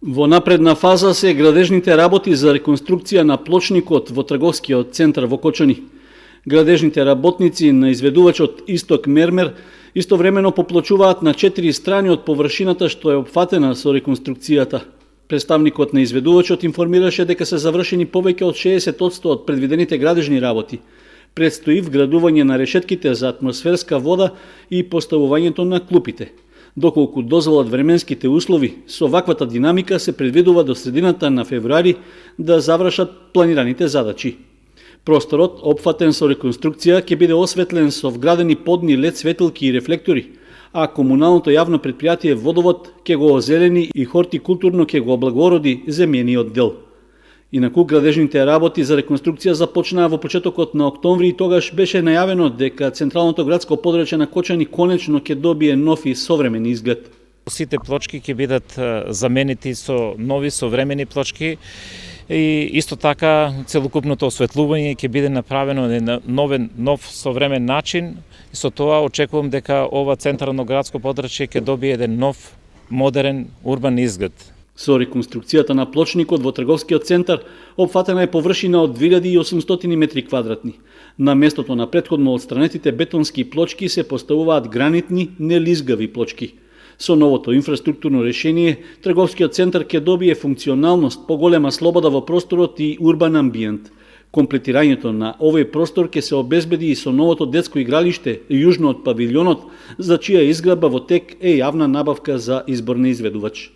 Во напредна фаза се градежните работи за реконструкција на плочникот во трговскиот центар во Кочани. Градежните работници на изведувачот Исток Мермер истовремено поплочуваат на 4 страни од површината што е опфатена со реконструкцијата. Представникот на изведувачот информираше дека се завршени повеќе од 60% од предвидените градежни работи. Предстои вградување на решетките за атмосферска вода и поставувањето на клупите. Доколку дозволат временските услови, со ваквата динамика се предвидува до средината на февруари да завршат планираните задачи. Просторот, опфатен со реконструкција, ќе биде осветлен со вградени подни лед светилки и рефлектори, а комуналното јавно предпријатие Водовод ќе го озелени и хортикултурно ќе го облагороди земјениот дел. Инаку градежните работи за реконструкција започнаа во почетокот на октомври и тогаш беше најавено дека централното градско подрачје на Кочани конечно ќе добие нов и современ изглед. Сите плочки ќе бидат заменети со нови современи плочки и исто така целокупното осветлување ќе биде направено на нов современ начин и со тоа очекувам дека ова централно градско подрачје ќе добие еден нов модерен урбан изглед. Со реконструкцијата на плочникот во трговскиот центар опфатена е површина од 2800 метри квадратни. На местото на претходно отстранетите бетонски плочки се поставуваат гранитни, нелизгави плочки. Со новото инфраструктурно решение, трговскиот центар ќе добие функционалност, поголема слобода во просторот и урбан амбиент. Комплетирањето на овој простор ќе се обезбеди и со новото детско игралиште јужно од павилјонот, за чија изградба во тек е јавна набавка за избор на изведувач.